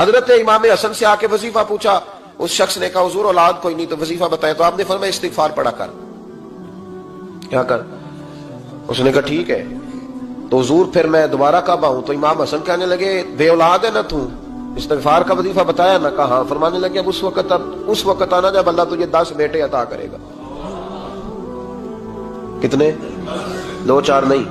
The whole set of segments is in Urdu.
حضرت امام حسن سے آ کے وظیفہ پوچھا، اس شخص نے کہا حضور اولاد کوئی نہیں تو وظیفہ بتائے، تو آپ نے فرمایا استغفار پڑھا کر، کیا کر؟ اس نے کہا ٹھیک ہے۔ تو حضور پھر میں دوبارہ کب آؤں؟ تو امام حسن کہنے لگے بے اولاد ہے نا تو، استغفار کا وظیفہ بتایا نا؟ کہا ہاں۔ فرمانے لگے اب اس وقت آنا جب اللہ تجھے 10 بیٹے عطا کرے گا۔ کتنے؟ 2 4 نہیں،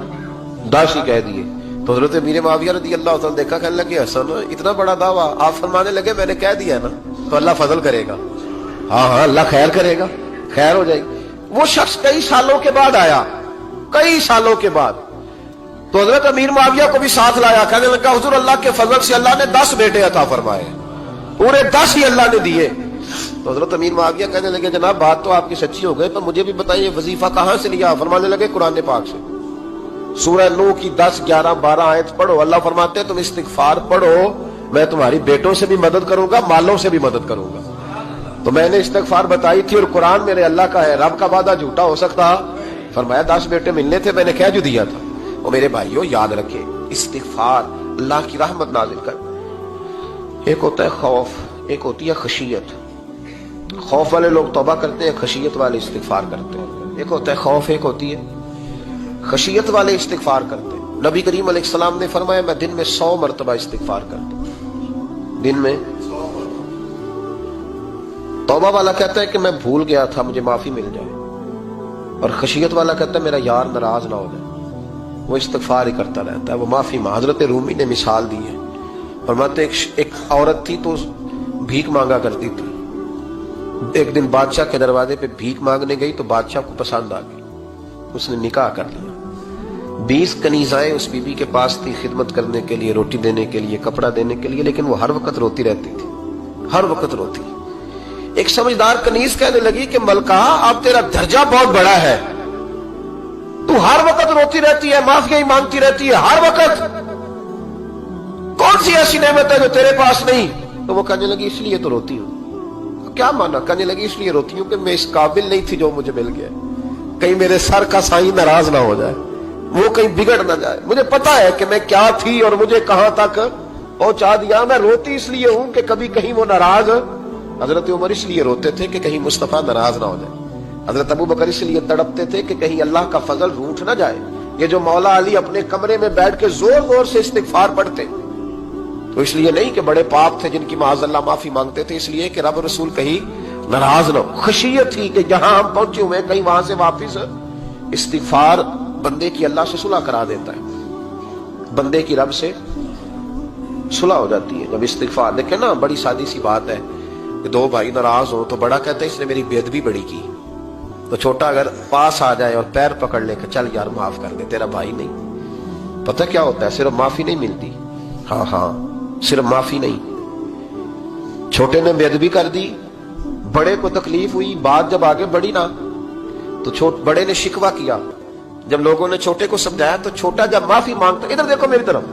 10 ہی کہہ دیے۔ تو حضرت امیر معاویہ رضی اللہ عنہ دیکھا، کہنے لگے حسن اتنا بڑا دعویٰ؟ آپ فرمانے لگے میں نے کہہ دیا نا تو اللہ فضل کرے گا، ہاں ہاں اللہ خیر کرے گا، خیر ہو جائے گی۔ وہ شخص کئی سالوں کے بعد آیا، کئی سالوں کے بعد، تو حضرت امیر معاویہ کو بھی ساتھ لایا، کہنے لگا حضور اللہ کے فضل سے اللہ نے 10 بیٹے عطا فرمائے، پورے 10 ہی اللہ نے دیے۔ تو حضرت امیر معاویہ کہنے لگے جناب بات تو آپ کی سچی ہو گئی، تو مجھے بھی بتائیے وظیفہ کہاں سے لیا؟ فرمانے لگے قرآن پاک سے، سورہ نوح کی 10 11 12 آیت پڑھو۔ اللہ فرماتے ہیں تم استغفار پڑھو، میں تمہاری بیٹوں سے بھی مدد کروں گا، مالوں سے بھی مدد کروں گا۔ تو میں نے استغفار بتائی تھی اور قرآن میرے اللہ کا ہے، رب کا وعدہ جھوٹا ہو سکتا؟ فرمایا 10 بیٹے ملنے تھے، میں نے کہہ جو دیا تھا۔ اور میرے بھائیوں یاد رکھیں، استغفار اللہ کی رحمت نازل کر۔ ایک ہوتا ہے خوف، ایک ہوتی ہے خشیت۔ خوف والے لوگ توبہ کرتے ہیں، خشیت والے استغفار کرتے ہیں۔ ایک ہوتا ہے خوف، ایک ہوتی ہے خشیت والے استغفار کرتے ہیں۔ نبی کریم علیہ السلام نے فرمایا میں دن میں 100 مرتبہ استغفار کرتا ہوں، دن میں۔ توبہ والا کہتا ہے کہ میں بھول گیا تھا، مجھے معافی مل جائے، اور خشیت والا کہتا ہے میرا یار ناراض نہ ہو جائے، وہ استغفار ہی کرتا رہتا ہے، وہ معافی مانگ۔ حضرت رومی نے مثال دی ہے، فرماتے ایک عورت تھی تو بھیک مانگا کرتی تھی، ایک دن بادشاہ کے دروازے پہ بھیک مانگنے گئی تو بادشاہ کو پسند آ گئی، اس نے نکاح کر لیا۔ 20 کنیزائیں اس بی بی کے پاس تھی خدمت کرنے کے لیے، روٹی دینے کے لیے، کپڑا دینے کے لیے، لیکن وہ ہر وقت روتی رہتی تھی، ہر وقت روتی۔ ایک سمجھدار کنیز کہنے لگی کہ ملکہ اب تیرا درجہ بہت بڑا ہے، تو ہر وقت روتی رہتی ہے، معافیاں ہی مانگتی رہتی ہے ہر وقت، کون سی ایسی نعمت ہے جو تیرے پاس نہیں؟ تو وہ کہنے لگی اس لیے تو روتی ہوں۔ کیا مانا؟ کہنے لگی اس لیے روتی ہوں کہ میں اس قابل نہیں تھی جو مجھے مل گیا، کہیں میرے سر کا سائیں ناراض نہ ہو جائے، وہ کہیں بگڑ نہ جائے، مجھے پتا ہے کہ میں کیا تھی اور مجھے کہاں تک پہنچا دیا، میں روتی اس لیے ہوں کہ کبھی کہیں وہ ناراض۔ حضرت عمر اس لیے روتے تھے کہ کہیں مصطفیٰ ناراض نہ ہو جائے، حضرت ابو بکر اس لیے تڑپتے تھے کہ کہیں اللہ کا فضل روٹھ نہ جائے۔ یہ جو مولا علی اپنے کمرے میں بیٹھ کے زور زور سے استغفار پڑھتے تو اس لیے نہیں کہ بڑے پاپ تھے جن کی معاذ اللہ معافی مانگتے تھے، اس لیے کہ رب رسول کہیں ناراض نہ ہو۔ خشیت تھی کہ جہاں ہم پہنچے ہوئے کہیں وہاں سے واپس۔ استغفار بندے کی اللہ سے صلح کرا دیتا ہے، بندے کی رب سے صلح ہو جاتی ہے جب استغفار۔ دیکھیں نا بڑی سادی سی بات ہے کہ 2 بھائی ناراض ہو تو بڑا کہتا ہے اس نے میری بے ادبی بڑی کی، تو چھوٹا اگر پاس آ جائے اور پیر پکڑ لے کہ چل یار معاف کر دے، تیرا بھائی نہیں۔ پتہ کیا ہوتا ہے؟ صرف معافی نہیں ملتی، ہاں صرف معافی نہیں، چھوٹے نے بے ادبی کر دی، بڑے کو تکلیف ہوئی، بات جب آگے بڑھی نا تو بڑے نے شکوہ کیا، جب لوگوں نے چھوٹے کو سمجھایا تو چھوٹا جب معافی مانگتا، ادھر دیکھو میری طرف،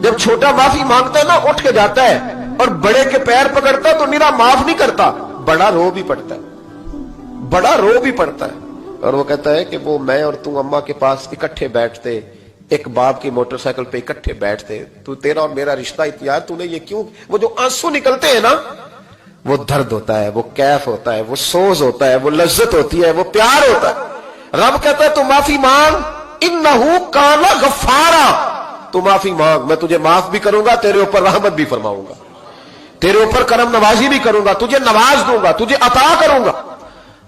جب چھوٹا معافی مانگتا ہے نا اٹھ کے جاتا ہے اور بڑے کے پیر پکڑتا ہے تو میرا معاف نہیں کرتا، بڑا رو بھی پڑتا ہے، بڑا رو بھی پڑتا ہے، اور وہ کہتا ہے کہ وہ میں اور تم اماں کے پاس اکٹھے بیٹھتے، ایک باپ کی موٹر سائیکل پہ اکٹھے بیٹھتے، تو تیرا اور میرا رشتہ اتیار تو نے یہ کیوں؟ وہ جو آنسو نکلتے ہیں نا وہ درد ہوتا ہے، وہ کیف ہوتا ہے، وہ سوز ہوتا ہے، وہ لذت ہوتی ہے، وہ پیار ہوتا ہے۔ رب کہتا ہے تو معافی مانگ، انہو کان غفارا، تو معافی مانگ، میں تجھے معاف بھی کروں گا، تیرے اوپر رحمت بھی فرماؤں گا، تیرے اوپر کرم نوازی بھی کروں گا، تجھے نواز دوں گا، تجھے عطا کروں گا۔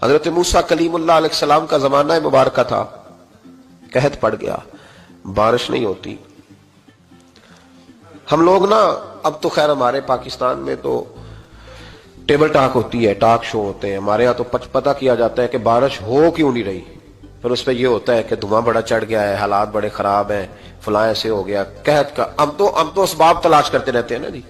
حضرت موسیٰ کلیم اللہ علیہ السلام کا زمانہ مبارکہ تھا، قحط پڑ گیا، بارش نہیں ہوتی۔ ہم لوگ نا اب تو خیر ہمارے پاکستان میں تو ٹیبل ٹاک ہوتی ہے، ٹاک شو ہوتے ہیں، ہمارے ہاں تو پتہ کیا جاتا ہے کہ بارش ہو کیوں نہیں رہی، پھر اس پہ یہ ہوتا ہے کہ دھواں بڑا چڑھ گیا ہے، حالات بڑے خراب ہیں، فلاں ایسے ہو گیا قحط کا۔ ہم تو اسباب تلاش کرتے رہتے ہیں نا جی،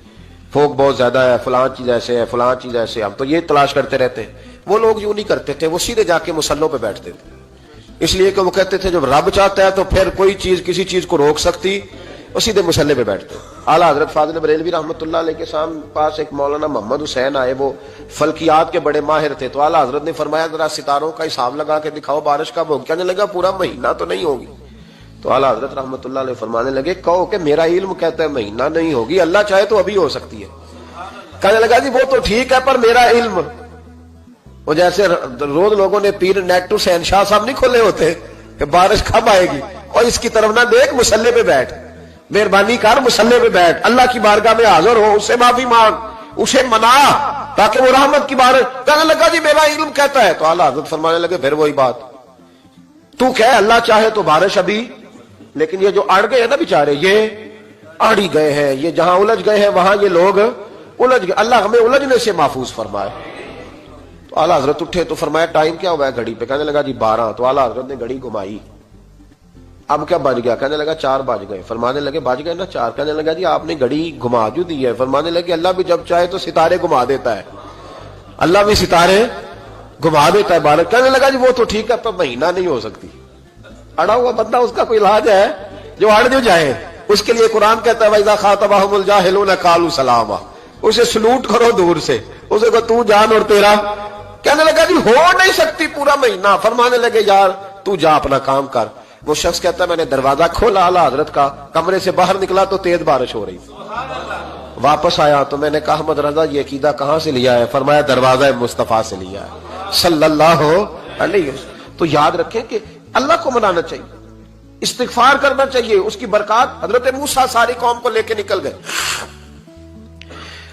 فوق بہت زیادہ ہے، فلاں چیز ایسے ہے، فلاں چیز ایسے، ہم تو یہ تلاش کرتے رہتے ہیں۔ وہ لوگ یوں نہیں کرتے تھے، وہ سیدھے جا کے مسلوں پہ بیٹھتے تھے، اس لیے کہ وہ کہتے تھے جب رب چاہتا ہے تو پھر کوئی چیز کسی چیز کو روک سکتی، وہ سیدھے مسلے پہ بیٹھتے۔ اعلیٰ حضرت فاضل بریلوی رحمۃ اللہ علیہ کے پاس ایک مولانا محمد حسین آئے، وہ فلکیات کے بڑے ماہر تھے، تو اعلیٰ حضرت نے فرمایا ذرا ستاروں کا حساب لگا کے دکھاؤ بارش کب ہوگی؟ کہنے لگا پورا مہینہ تو نہیں ہوگی۔ تو اعلیٰ حضرت رحمۃ اللہ علیہ فرمانے لگے کہو کہ میرا علم کہتا ہے مہینہ نہیں ہوگی، اللہ چاہے تو ابھی ہو سکتی ہے۔ کہنے لگا جی وہ تو ٹھیک ہے پر میرا علم، وہ جیسے روز لوگوں نے پیر نیٹ ٹو شہنشاہ صاحب نہیں کھولے ہوتے کہ بارش کب آئے گی، اور اس کی طرف نہ دیکھ، مصلے پہ بیٹھ، مہربانی کر مصلے پہ بیٹھ، اللہ کی بارگاہ میں حاضر ہو، اس سے معافی مانگ، اسے منا تاکہ وہ رحمت کی بارش۔ کہنے لگا جی میرا علم کہتا ہے، تو اعلیٰ حضرت فرمانے لگے پھر وہی بات، تو کہہ اللہ چاہے تو بارش ابھی، لیکن یہ جو اڑ گئے ہیں نا بیچارے، یہ اڑ ہی گئے ہیں، یہ جہاں الجھ گئے ہیں وہاں یہ لوگ الجھ گئے، اللہ ہمیں الجھنے سے محفوظ فرمائے۔ تو اعلیٰ حضرت اٹھے تو فرمایا ٹائم کیا ہوا ہے گھڑی پہ؟ کہنے لگا جی 12۔ تو اعلیٰ حضرت نے گھڑی گھمائی، اب کیا بج گیا؟ کہنے لگا 4 بج گئے۔ فرمانے لگے بج گئے نا 4؟ کہنے لگا جی آپ نے گھڑی گھما جو دی ہے۔ فرمانے لگے اللہ بھی جب چاہے تو ستارے گھما دیتا ہے، اللہ بھی ستارے گھما دیتا ہے بارش۔ کہنے لگا جی وہ تو ٹھیک ہے پر مہینہ نہیں ہو سکتی، اڑا ہوا بندہ اس کا کوئی علاج ہے جو اڑ جو جائے، اس کے لیے قرآن کہتا ہے وَإِذَا خَاطَبَهُمُ الْجَاهِلُونَ قَالُوا سَلَامًا، اسے سلوٹ کرو دور سے، اسے کو تو جان اور تیرا۔ کہنے لگا جی ہو نہیں سکتی پورا مہینہ۔ فرمانے لگے یار تو جا اپنا کام کر۔ وہ شخص کہتا ہے میں نے دروازہ کھولا اعلیٰ حضرت کا، کمرے سے باہر نکلا تو تیز بارش ہو رہی، واپس آیا تو میں نے کہا احمد رضا یہ عقیدہ کہاں سے لیا ہے؟ فرمایا دروازہ مصطفیٰ سے لیا ہے صلی اللہ علیہ وسلم۔ تو یاد رکھیں کہ اللہ کو منانا چاہیے، استغفار کرنا چاہیے، اس کی برکات۔ حضرت موسیٰ ساری قوم کو لے کے نکل گئے۔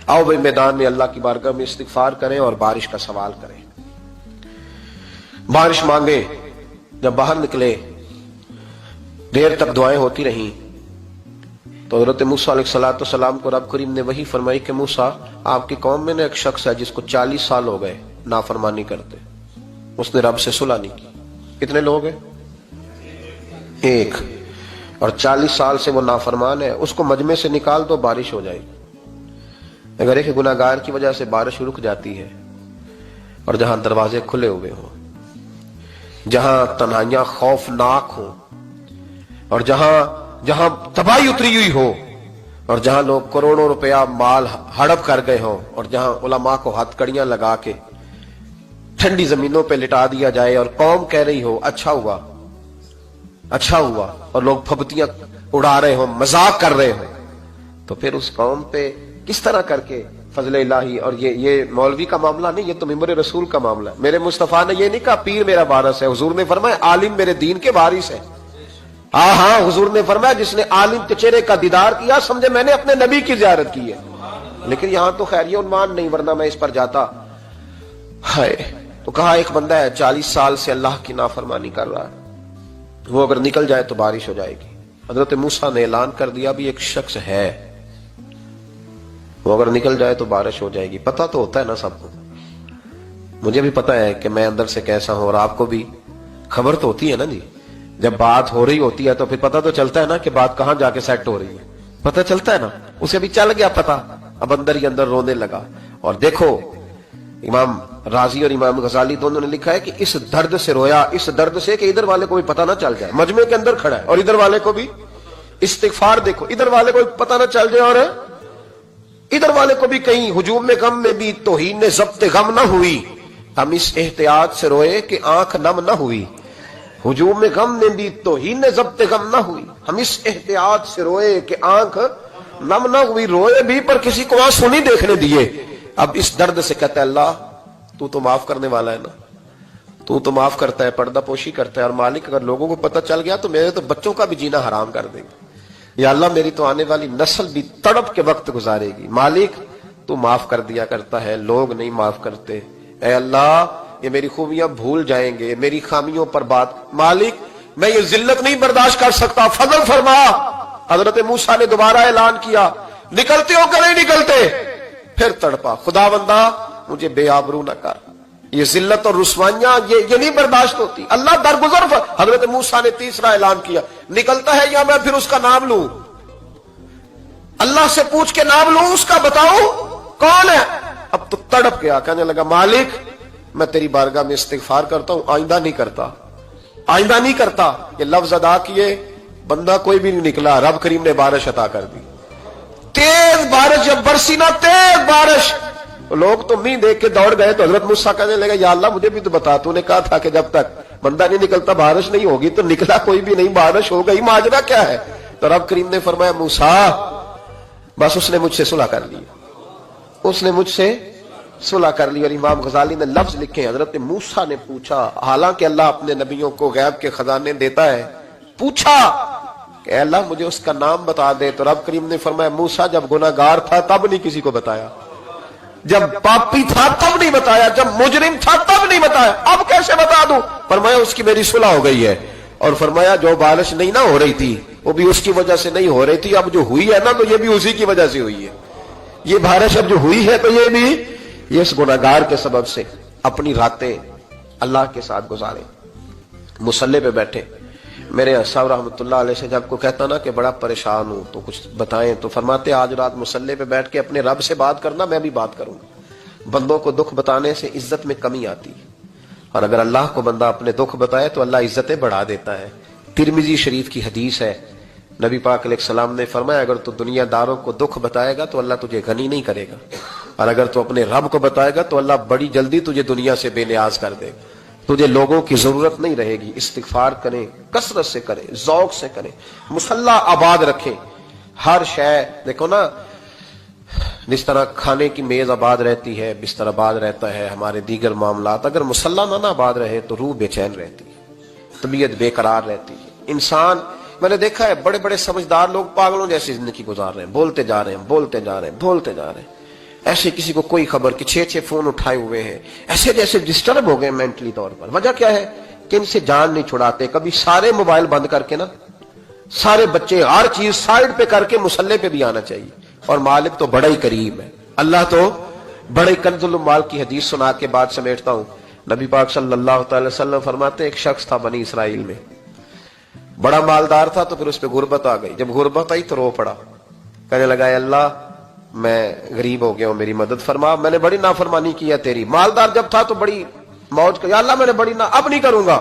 آؤ بھائی میدان میں اللہ کی بارگاہ میں استغفار کریں اور بارش کا سوال کریں، بارش مانگے۔ جب باہر نکلے دیر تک دعائیں ہوتی رہیں تو حضرت موسیٰ علیہ السلام کو رب کریم نے وحی فرمائی کہ موسیٰ آپ کی قوم میں نے ایک شخص ہے جس کو 40 سال ہو گئے نافرمانی کرتے، اس نے رب سے صلح نہیں کی۔ کتنے لوگ ہیں؟ ایک، اور 40 سال سے وہ نافرمان ہے، اس کو مجمع سے نکال دو بارش ہو جائے گی۔ اگر ایک گناہگار کی وجہ سے بارش رک جاتی ہے اور جہاں دروازے کھلے ہوئے ہوں، جہاں تنہائیاں خوفناک ہوں، اور جہاں تباہی اتری ہوئی ہو، اور جہاں لوگ کروڑوں روپیہ مال ہڑپ کر گئے ہوں، اور جہاں علماء کو ہتھ کڑیاں لگا کے ٹھنڈی زمینوں پہ لٹا دیا جائے اور قوم کہہ رہی ہو اچھا ہوا اچھا ہوا، اور لوگ پھبتیاں اڑا رہے ہوں، مذاق کر رہے ہوں، تو پھر اس قوم پہ کس طرح کر کے فضل الہی۔ اور یہ مولوی کا معاملہ نہیں، یہ تو ممبر رسول کا معاملہ ہے۔ میرے مصطفیٰ نے یہ نہیں کہا پیر میرا وارث ہے، حضور نے فرمایا عالم میرے دین کے وارث ہے۔ ہاں حضور نے فرمایا جس نے عالم کے چہرے کا دیدار کیا سمجھے میں نے اپنے نبی کی زیارت کی ہے۔ لیکن یہاں تو خیر یہ عنوان نہیں، ورنہ میں اس پر جاتا ہے۔ تو کہا ایک بندہ ہے 40 سال سے اللہ کی نافرمانی کر رہا ہے، وہ اگر نکل جائے تو بارش ہو جائے گی۔ حضرت موسیٰ نے اعلان کر دیا بھی ایک شخص ہے، وہ اگر نکل جائے تو بارش ہو جائے گی۔ پتہ تو ہوتا ہے نا سب کو، مجھے بھی پتہ ہے کہ میں اندر سے کیسا ہوں، اور آپ کو بھی خبر تو ہوتی ہے نا جی۔ جب بات ہو رہی ہوتی ہے تو پھر پتہ تو چلتا ہے نا کہ بات کہاں جا کے سیٹ ہو رہی ہے، پتہ چلتا ہے نا۔ اسے بھی چل گیا پتہ، اب اندر ہی اندر رونے لگا۔ اور دیکھو امام رازی اور امام غزالی دونوں نے لکھا ہے کہ اس درد سے رویا، اس درد سے کہ ادھر والے کو بھی پتہ نہ چل جائے، مجمع کے اندر کھڑا ہے اور ادھر والے کو بھی استغفار، دیکھو ادھر والے کو بھی پتہ نہ چل جائے اور ادھر والے کو بھی کہیں ہجوم میں غم میں بھی توہین ضبط غم نہ ہوئی۔ ہم اس احتیاط سے روئے کہ آنکھ نم نہ ہوئی، ہجوم میں غم میں بھی توہین ضبط غم نہ ہوئی۔ ہم اس احتیاط سے روئے کہ آنکھ نم نہ ہوئی، روئے بھی پر کسی کو آنسو نہیں دیکھنے دیے۔ اب اس درد سے کہتا ہے اللہ تو معاف کرنے والا ہے نا، تو معاف کرتا ہے، پردہ پوشی کرتا ہے، اور مالک اگر لوگوں کو پتہ چل گیا تو میرے تو بچوں کا بھی جینا حرام کر دے گا، یا اللہ میری تو آنے والی نسل بھی تڑپ کے وقت گزارے گی۔ مالک تو معاف کر دیا کرتا ہے، لوگ نہیں معاف کرتے، اے اللہ یہ میری خوبیاں بھول جائیں گے، میری خامیوں پر بات، مالک میں یہ ذلت نہیں برداشت کر سکتا، فضل فرما۔ حضرت موسیٰ نے دوبارہ اعلان کیا نکلتے ہو کہ نہیں نکلتے؟ پھر تڑپا خدا بندہ مجھے بے آبرو نہ کر، یہ ذلت اور رسوائیاں یہ نہیں برداشت ہوتی، اللہ درگزر۔ حضرت موسیٰ نے تیسرا اعلان کیا نکلتا ہے یا میں پھر اس کا نام لوں، اللہ سے پوچھ کے نام لوں اس کا، بتاؤ کون ہے؟ اب تو تڑپ گیا، کہنے لگا مالک میں تیری بارگاہ میں استغفار کرتا ہوں، آئندہ نہیں کرتا، آئندہ نہیں کرتا۔ یہ لفظ ادا کیے، بندہ کوئی بھی نہیں نکلا، رب کریم نے بارش عطا کر دی، تیز بارش جب برسی نا، تیز بارش، لوگ تو نہیں دیکھ کے دوڑ گئے۔ تو حضرت موسیٰ کہنے لگا یا اللہ مجھے بھی تو بتا، تو نے کہا تھا کہ جب تک بندہ نہیں نکلتا بارش نہیں ہوگی، تو نکلا کوئی بھی نہیں، بارش ہو گئی، ماجرا کیا ہے؟ تو رب کریم نے فرمایا موسیٰ بس اس نے مجھ سے صلح کر لی، اس نے مجھ سے صلح کر لی. اور امام غزالی نے لفظ لکھے, حضرت موسیٰ نے پوچھا, حالانکہ اللہ اپنے نبیوں کو غیب کے خزانے دیتا ہے, پوچھا کہ اے اللہ مجھے اس کا نام بتا دے, تو رب کریم نے فرمایا موسیٰ جب گناہگار تھا تب نہیں کسی کو بتایا, جب پاپی تھا تب نہیں بتایا, جب مجرم تھا تب نہیں بتایا, اب کیسے بتا دوں؟ فرمایا اس کی میری صلح ہو گئی ہے. اور فرمایا جو بارش نہیں نہ ہو رہی تھی وہ بھی اس کی وجہ سے نہیں ہو رہی تھی, اب جو ہوئی ہے نا تو یہ بھی اسی کی وجہ سے ہوئی ہے. یہ بارش اب جو ہوئی ہے تو یہ بھی یہ اس گناہگار کے سبب سے. اپنی راتیں اللہ کے ساتھ گزارے, مصلی پہ بیٹھے. میرے صاحب رحمۃ اللہ علیہ سے جب کو کہتا نا کہ بڑا پریشان ہوں تو کچھ بتائیں, تو فرماتے آج رات مصلی پہ بیٹھ کے اپنے رب سے بات کرنا, میں بھی بات کروں گا. بندوں کو دکھ بتانے سے عزت میں کمی آتی ہے, اور اگر اللہ کو بندہ اپنے دکھ بتائے تو اللہ عزتیں بڑھا دیتا ہے. ترمذی شریف کی حدیث ہے, نبی پاک علیہ السلام نے فرمایا اگر تو دنیا داروں کو دکھ بتائے گا تو اللہ تجھے غنی نہیں کرے گا, اور اگر تو اپنے رب کو بتائے گا تو اللہ بڑی جلدی تجھے دنیا سے بے نیاز کر دے گا. تجھے لوگوں کی ضرورت نہیں رہے گی. استغفار کریں, کثرت سے کریں, ذوق سے کریں, مصلی آباد رکھیں. ہر شے دیکھو نا, جس طرح کھانے کی میز آباد رہتی ہے, بستر آباد رہتا ہے, ہمارے دیگر معاملات, اگر مصلی نہ آباد رہے تو روح بے چین رہتی ہے, طبیعت بے قرار رہتی ہے. انسان, میں نے دیکھا ہے بڑے بڑے سمجھدار لوگ پاگلوں جیسی زندگی گزار رہے ہیں, بولتے جا رہے ہیں, بولتے جا رہے ہیں, بولتے جا رہے ہیں, ایسے کسی کو کوئی خبر کہ 6 فون اٹھائے ہوئے ہیں, ایسے جیسے ڈسٹرب ہو گئے مینٹلی طور پر. وجہ کیا ہے کہ ان سے جان نہیں چھڑاتے. کبھی سارے موبائل بند کر کے نا, سارے بچے ہر چیز سائڈ پہ کر کے مصلی پہ بھی آنا چاہیے. اور مالک تو بڑا ہی کریم ہے, اللہ تو بڑے کنز المال کی حدیث سنا کے بعد سمیٹتا ہوں. نبی پاک صلی اللہ تعالی وسلم فرماتے ایک شخص تھا بنی اسرائیل میں, بڑا مالدار تھا, تو پھر اس پہ غربت آ گئی. جب غربت آئی تو رو پڑا, کہنے لگا اے اللہ میں غریب ہو گیا ہوں, میری مدد فرما, میں نے بڑی نافرمانی کی ہے تیری. مالدار جب تھا تو بڑی موج کر, یا اللہ میں نے بڑی اب نہیں کروں گا,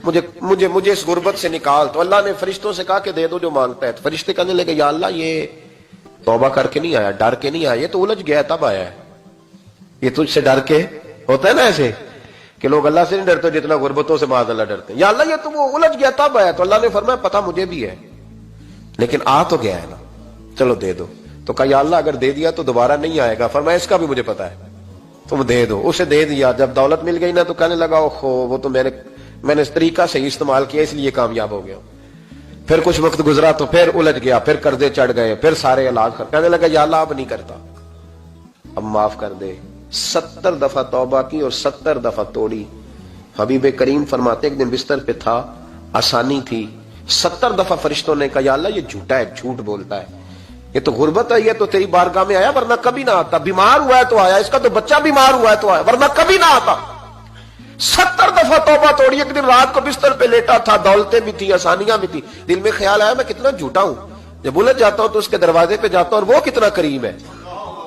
مجھے اس غربت سے نکال. تو اللہ نے فرشتوں سے کہا کہ دے دو جو مانگتا ہے. تو فرشتے کہنے لگے یا اللہ یہ توبہ کر کے نہیں آیا, ڈر کے نہیں آیا, یہ تو الجھ گیا تب آیا ہے. یہ تجھ سے ڈر کے ہوتا ہے نا ایسے کہ لوگ اللہ سے نہیں ڈرتے جتنا غربتوں سے معاذ اللہ ڈرتے. یا اللہ یہ تو وہ الجھ گیا تب آیا. تو اللہ نے فرمایا پتہ مجھے بھی ہے, لیکن آ تو گیا ہے نا, چلو دے دو. تو کہا یا اللہ اگر دے دیا تو دوبارہ نہیں آئے گا. فرمایا اس کا بھی مجھے پتا ہے, تم دے دو. اسے دے دیا. جب دولت مل گئی نا تو کہنے لگا اوہو وہ تو میں نے اس طریقہ سے استعمال کیا اس لیے کامیاب ہو گیا. پھر کچھ وقت گزرا تو پھر الجھ گیا, پھر قرضے چڑھ گئے, پھر سارے علاج کر, کہنے لگا یا اللہ اب نہیں کرتا, اب معاف کر دے. 70 دفعہ توبہ کی اور 70 دفعہ توڑی. حبیب کریم فرماتے ایک دن بستر پہ تھا, آسانی تھی, 70 دفعہ فرشتوں نے کہا یا اللہ یہ جھوٹا ہے, جھوٹ بولتا ہے, یہ تو غربت ہے, یہ تو تیری بارگاہ میں آیا ورنہ کبھی نہ آتا, بیمار ہوا ہے تو آیا, اس کا تو بچہ بیمار ہوا ہے تو آیا, ورنہ کبھی نہ آتا. 70 دفعہ توبہ توڑی. ایک دن رات کو بستر پہ لیٹا تھا, دولتیں بھی تھی, آسانیاں بھی تھی, دل میں خیال آیا میں کتنا جھوٹا ہوں, جب الجھ جاتا ہوں تو اس کے دروازے پہ جاتا ہوں اور وہ کتنا کریم ہے,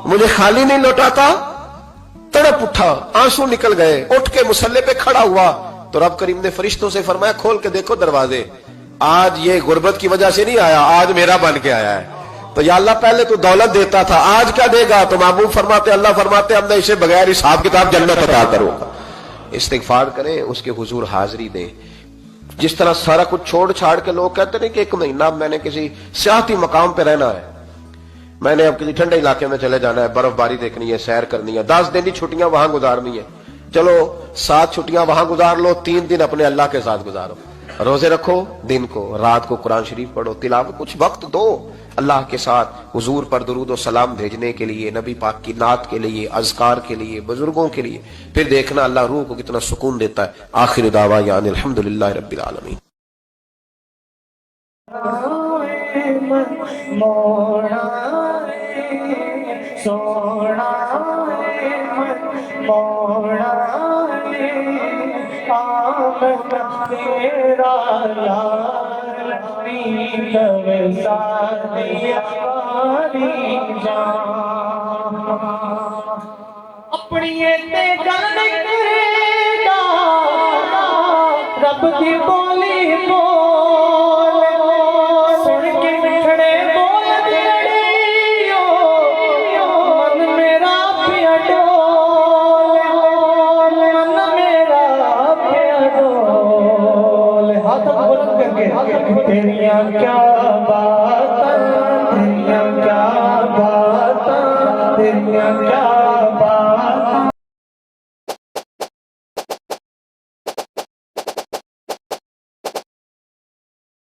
مجھے خالی نہیں لوٹاتا. تڑپ اٹھا, آنسو نکل گئے, اٹھ کے مصلی پہ کھڑا ہوا تو رب کریم نے فرشتوں سے فرمایا کھول کے دیکھو دروازے, آج یہ غربت کی وجہ سے نہیں آیا, آج میرا بن کے آیا ہے. تو یا اللہ پہلے تو دولت دیتا تھا, آج کیا دے گا؟ تو محبوب فرماتے اللہ فرماتے اب میں اسے بغیر حساب کتاب جنت عطا کروں گا. استغفار کریں, اس کے حضور حاضری دیں. جس طرح سارا کچھ چھوڑ چھاڑ کے لوگ کہتے ہیں کہ 1 مہینہ میں نے کسی سیاحتی مقام پہ رہنا ہے, میں نے اب کسی ٹھنڈے علاقے میں چلے جانا ہے, برف باری دیکھنی ہے, سیر کرنی ہے, 10 دن کی چھٹیاں وہاں گزارنی ہے, چلو 7 چھٹیاں وہاں گزار لو, 3 دن اپنے اللہ کے ساتھ گزارو, روزے رکھو, دن کو رات کو قرآن شریف پڑھو, تلاوت, کچھ وقت دو اللہ کے ساتھ حضور پر درود و سلام بھیجنے کے لیے, نبی پاک کی نعت کے لیے, اذکار کے لیے, بزرگوں کے لیے. پھر دیکھنا اللہ روح کو کتنا سکون دیتا ہے. آخر دعوانا ان الحمدللہ رب العالمین. اپنی گل کرے گا رب دی بولی بول, سن کے مٹھڑے بول دیڑیو, من میرا پیا ڈول, من میرا پیا ڈول. ہاتھ بلند کر کے تیریاں کیا باتاں, تیریاں کیا باتاں, تیریاں کیا